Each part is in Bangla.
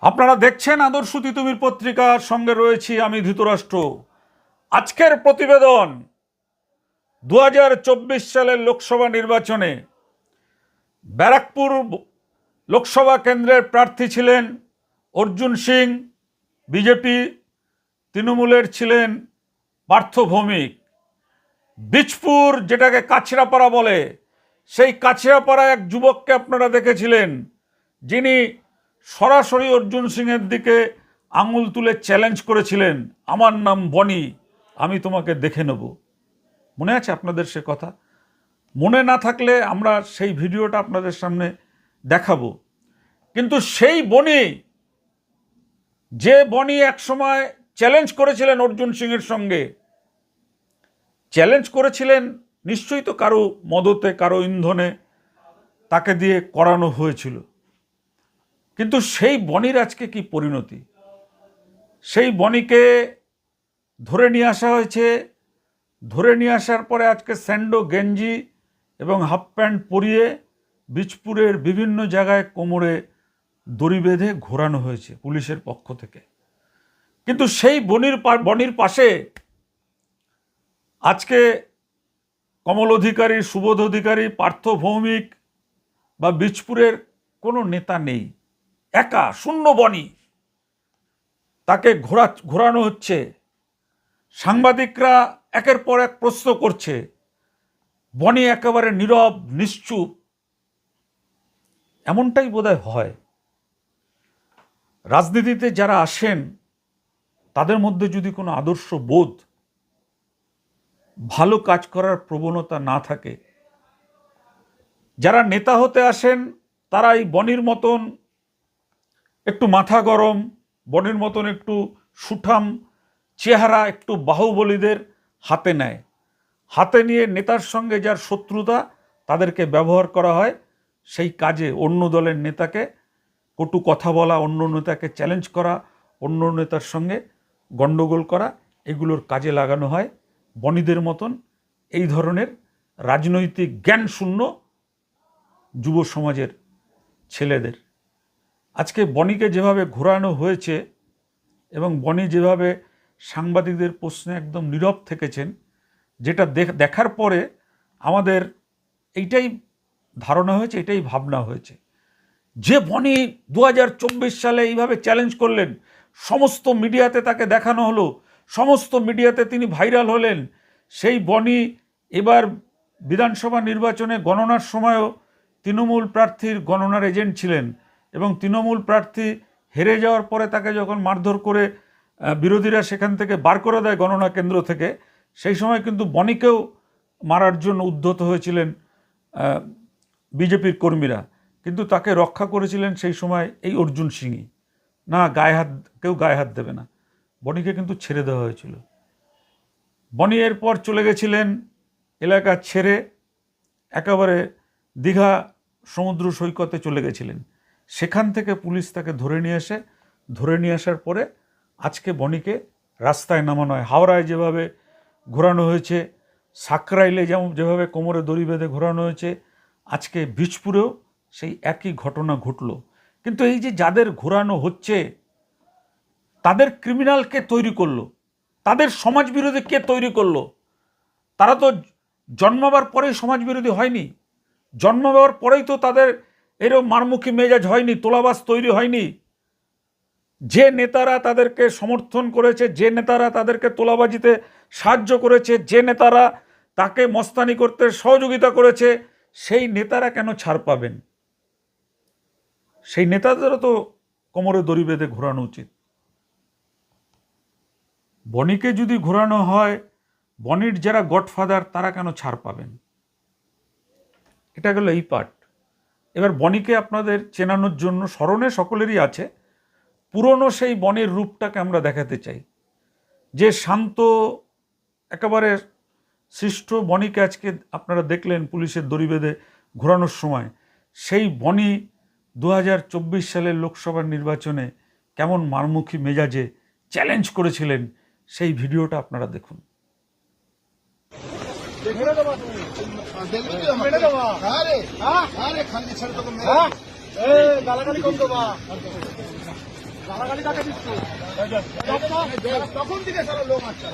আপনারা দেখছেন আদর্শ তিতুমির পত্রিকার সঙ্গে রয়েছি আমি ধৃতরাষ্ট্র। আজকের প্রতিবেদন 2024 সালের লোকসভা নির্বাচনে ব্যারাকপুর লোকসভা কেন্দ্রের প্রার্থী ছিলেন অর্জুন সিং, বিজেপি। তৃণমূলের ছিলেন পার্থ ভৌমিক। বীজপুর, যেটাকে কাছড়াপাড়া বলে, সেই কাছড়াপাড়া এক যুবককে আপনারা দেখেছিলেন, যিনি সরাসরি অর্জুন সিংয়ের দিকে আঙুল তুলে চ্যালেঞ্জ করেছিলেন, আমার নাম বনি, আমি তোমাকে দেখে নেব। মনে আছে আপনাদের সে কথা? মনে না থাকলে আমরা সেই ভিডিওটা আপনাদের সামনে দেখাবো। কিন্তু সেই বনি, যে বনি একসময় চ্যালেঞ্জ করেছিলেন অর্জুন সিংয়ের সঙ্গে, চ্যালেঞ্জ করেছিলেন নিশ্চয়ই তো কারো মদতে, কারো ইন্ধনে তাকে দিয়ে করানো হয়েছিল। কিন্তু সেই বনির আজকে কি পরিণতি? সেই বনিকে ধরে নিয়ে আসা হয়েছে। ধরে নিয়ে আসার পরে আজকে স্যান্ডো গেঞ্জি এবং হাফ প্যান্ট পরিয়ে বীজপুরের বিভিন্ন জায়গায় কোমরে দড়ি বেঁধে ঘোরানো হয়েছে পুলিশের পক্ষ থেকে। কিন্তু সেই বনির পাশে আজকে কমল অধিকারী, সুবোধ অধিকারী, পার্থ ভৌমিক বা বীজপুরের কোনো নেতা নেই। একা শূন্য বনি, তাকে ঘোরানো হচ্ছে। সাংবাদিকরা একের পর এক প্রশ্ন করছে, বনি একেবারে নীরব, নিশ্চুপ। এমনটাই বোধহয় হয়। রাজনীতিতে যারা আসেন তাদের মধ্যে যদি কোনো আদর্শ বোধ, ভালো কাজ করার প্রবণতা না থাকে, যারা নেতা হতে আসেন তারা এই বনির মতন একটু মাথা গরম, বনির মতন একটু সুঠাম চেহারা, একটু বাহুবলীদের হাতে নেয়। হাতে নিয়ে নেতার সঙ্গে যার শত্রুতা, তাদেরকে ব্যবহার করা হয় সেই কাজে। অন্য দলের নেতাকে কটু কথা বলা, অন্য নেতাকে চ্যালেঞ্জ করা, অন্য নেতার সঙ্গে গণ্ডগোল করা, এগুলোর কাজে লাগানো হয় বনিদের মতন এই ধরনের রাজনৈতিক জ্ঞান শূন্য যুব সমাজের ছেলেদের। আজকে বনিকে যেভাবে ঘোরানো হয়েছে এবং বনি যেভাবে সাংবাদিকদের প্রশ্নে একদম নীরব থেকেছেন, যেটা দেখার পরে আমাদের এইটাই ধারণা হয়েছে, এটাই ভাবনা হয়েছে যে বনি 2024 সালে এইভাবে চ্যালেঞ্জ করলেন, সমস্ত মিডিয়াতে তাকে দেখানো হলো, সমস্ত মিডিয়াতে তিনি ভাইরাল হলেন। সেই বনি এবার বিধানসভা নির্বাচনে গণনার সময়ও তৃণমূল প্রার্থীর গণনার এজেন্ট ছিলেন এবং তৃণমূল প্রার্থী হেরে যাওয়ার পরে তাকে যখন মারধর করে বিরোধীরা সেখান থেকে বার করে দেয় গণনা কেন্দ্র থেকে, সেই সময় কিন্তু বনিকেও মারার জন্য উদ্ধত হয়েছিলেন বিজেপির কর্মীরা। কিন্তু তাকে রক্ষা করেছিলেন সেই সময় এই অর্জুন সিংই। না, কেউ গায়ে হাত দেবে না, বনিকে কিন্তু ছেড়ে দেওয়া হয়েছিল। বনি এরপর চলে গেছিলেন এলাকা ছেড়ে, একেবারে দীঘা সমুদ্র সৈকতে চলে গেছিলেন। সেখান থেকে পুলিশ তাকে ধরে নিয়ে আসার পরে আজকে বনিকে রাস্তায় নামানো হয়। হাওড়ায় যেভাবে ঘোরানো হয়েছে, সাকরাইলে যেভাবে কোমরে দড়ি বেঁধে ঘোরানো হয়েছে, আজকে বীজপুরেও সেই একই ঘটনা ঘটল। কিন্তু এই যে যাদের ঘোরানো হচ্ছে, তাদের ক্রিমিনালকে তৈরি করলো, তাদের সমাজবিরোধী কে তৈরি করলো? তারা তো জন্মাবার পরেই সমাজবিরোধী হয়নি, জন্মাবার পরেই তো তাদের এরকম মারমুখী মেজাজ হয়নি, তোলাবাজ তৈরি হয়নি। যে নেতারা তাদেরকে সমর্থন করেছে, যে নেতারা তাদেরকে তোলাবাজিতে সাহায্য করেছে, যে নেতারা তাকে মস্তানি করতে সহযোগিতা করেছে, সেই নেতারা কেন ছাড় পাবেন? সেই নেতাদেরও তো কোমরে দড়ি বেঁধে ঘোরানো উচিত। বনিকে যদি ঘোরানো হয়, বনির যারা গডফাদার তারা কেন ছাড় পাবেন? এটা গেল এই পার্ট। এবার বনিকে আপনাদের চেনানোর জন্য স্মরণে সকলেরই আছে, পুরনো সেই বনির রূপটাকে আমরা দেখাতে চাই। যে শান্ত, একেবারে সৃষ্ট বনিকে আজকে আপনারা দেখলেন পুলিশের দড়ি বেঁধে ঘোরানোর সময়। সেই বনি 2024 সালের লোকসভার নির্বাচনে কেমন মারমুখী মেজাজে চ্যালেঞ্জ করেছিলেন, সেই ভিডিওটা আপনারা দেখুন। গালাগালি কাকে দিচ্ছ? তখন থেকে সারা লোক আছে।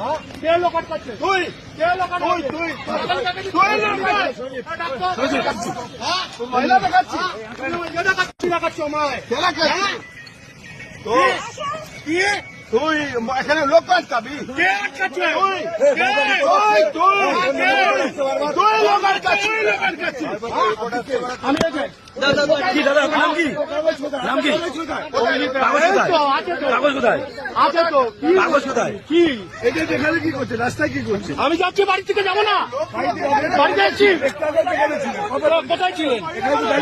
কে লোক আটকাচ্ছে? তুই। কে লোক আটকাচ্ছে? তুই। তুই লোক আটকাচ্ছিস। হ্যাঁ? তুই মহিলা দেখাচ্ছিস। তুই দেখাচ্ছ আমায়। কে দেখাচ্ছিস? তুই। কি? তুই এখানে লোক আটকাবি? কে আটকাচ্ছে? তুই। তুই লোক আটকাচ্ছিস। আমি কি দাদা আপনার নাম কি? নাম কি? কাগজ কোথায়? আছে তো। কাগজ কোথায়? কি এটা দেখালে কি করছে? রাস্তায় কি করছে? আমি যাচ্ছি, বাড়ি থেকে যাবো না। বাড়ি যাচ্ছি। কোথায় ছিলেন?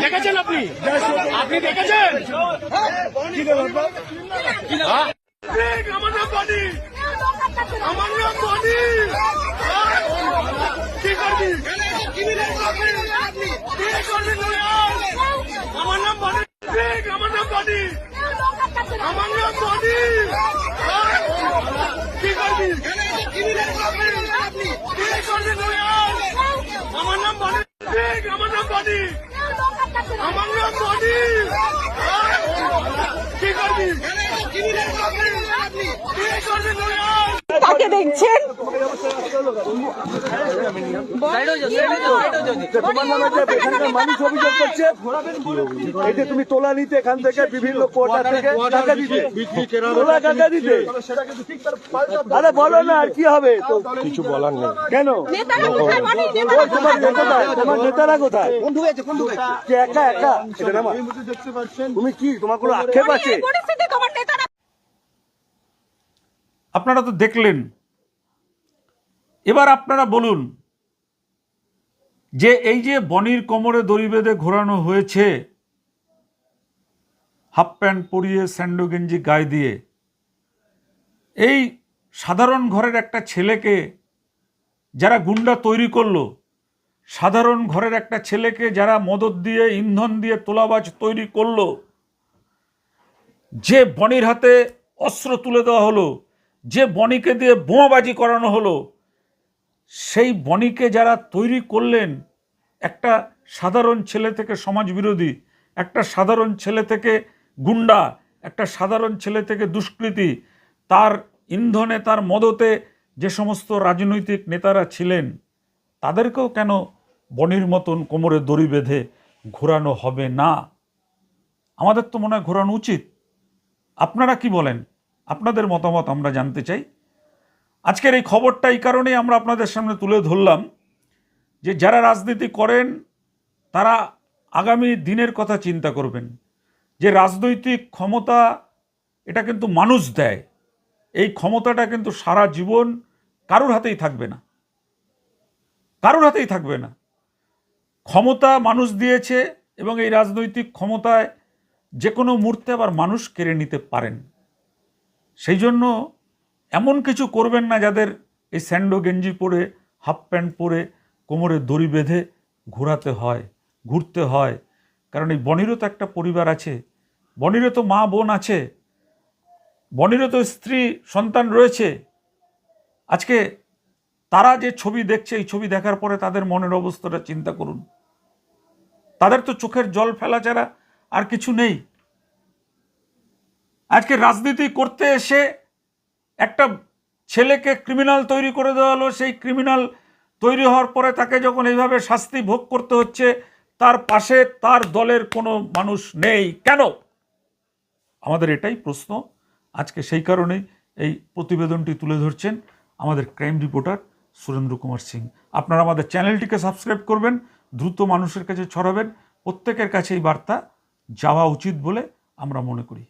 দেখেছেন আপনি? আপনি দেখেছেন? আমার নাম বনি। আমার নাম বনি। কি করবি? আমার নাম বনি। আমার নাম বনি। আমার নাম বনি। কি করবি? আমার নাম বনি। আমার নাম বনি। আমার নাম বনি। কি করবি? কাকে দেখছেন? তোমার নামে যে এখানকার মানুষ অভিযোগ করছে এই যে তুমি তোলা নিতে এখান থেকে বিভিন্ন কোটা থেকে টাকা দিতে, তোলা টাকা দিতে। আরে বলো না, আর কি হবে? তো কিছু বলার নেই। কেন? তোমার নেতারা, তোমার নেতারা কোথায়? যে একা একা এটা নামা দেখতে পাচ্ছেন তুমি, কি তোমার কোনো আক্ষেপ আছে? আপনারা তো দেখলেন, এবার আপনারা বলুন যে এই যে বনির কোমরে দড়ি বেঁধে ঘোরানো হয়েছে, হাফ প্যান্ট পরিয়ে স্যান্ডো গেঞ্জি গায়ে দিয়ে, এই সাধারণ ঘরের একটা ছেলেকে যারা গুন্ডা তৈরি করলো, সাধারণ ঘরের একটা ছেলেকে যারা মদত দিয়ে ইন্ধন দিয়ে তোলাবাজ তৈরি করলো, যে বনির হাতে অস্ত্র তুলে দেওয়া হলো, যে বনিকে দিয়ে বোমাবাজি করানো হলো, সেই বনিকে যারা তৈরি করলেন একটা সাধারণ ছেলে থেকে সমাজবিরোধী, একটা সাধারণ ছেলে থেকে গুন্ডা, একটা সাধারণ ছেলে থেকে দুষ্কৃতী, তার ইন্ধনে তার মদতে যে সমস্ত রাজনৈতিক নেতারা ছিলেন তাদেরকেও কেন বনির মতন কোমরে দড়ি বেঁধে ঘোরানো হবে না? আমাদের তো মনে হয় ঘোরানো উচিত। আপনারা কি বলেন? আপনাদের মতামত আমরা জানতে চাই। আজকের এই খবরটা এই কারণেই আমরা আপনাদের সামনে তুলে ধরলাম যে যারা রাজনীতি করেন তারা আগামী দিনের কথা চিন্তা করবেন। যে রাজনৈতিক ক্ষমতা এটা কিন্তু মানুষ দেয়, এই ক্ষমতাটা কিন্তু সারা জীবন কারুর হাতেই থাকবে না, কারুর হাতেই থাকবে না। ক্ষমতা মানুষ দিয়েছে এবং এই রাজনৈতিক ক্ষমতায় যে কোনো মুহূর্তে আবার মানুষ কেড়ে নিতে পারেন। সেই জন্য এমন কিছু করবেন না যাদের এই স্যান্ডো গেঞ্জি পরে, হাফ প্যান্ট পরে, কোমরে দড়ি বেঁধে ঘুরতে হয়। কারণ এই বনিরও তো একটা পরিবার আছে, বনিরও তো মা বোন আছে, বনিরও তো স্ত্রী সন্তান রয়েছে। আজকে তারা যে ছবি দেখছে, এই ছবি দেখার পরে তাদের মনের অবস্থাটা চিন্তা করুন। তাদের তো চোখের জল ফেলা ছাড়া আর কিছু নেই। আজকে রাজনীতি করতে এসে একটা ছেলেকে ক্রিমিনাল তৈরি করে দেওয়া হলো, সেই ক্রিমিনাল তৈরি হওয়ার পরে তাকে যখন এইভাবে শাস্তি ভোগ করতে হচ্ছে, তার পাশে তার দলের কোনো মানুষ নেই কেন? আমাদের এটাই প্রশ্ন। আজকে সেই কারণেই এই প্রতিবেদনটি তুলে ধরছেন আমাদের ক্রাইম রিপোর্টার সুরেন্দ্র কুমার সিং। আপনারা আমাদের চ্যানেলটিকে সাবস্ক্রাইব করবেন, দ্রুত মানুষের কাছে ছড়াবেন। প্রত্যেকের কাছে এই বার্তা যাওয়া উচিত বলে আমরা মনে করি।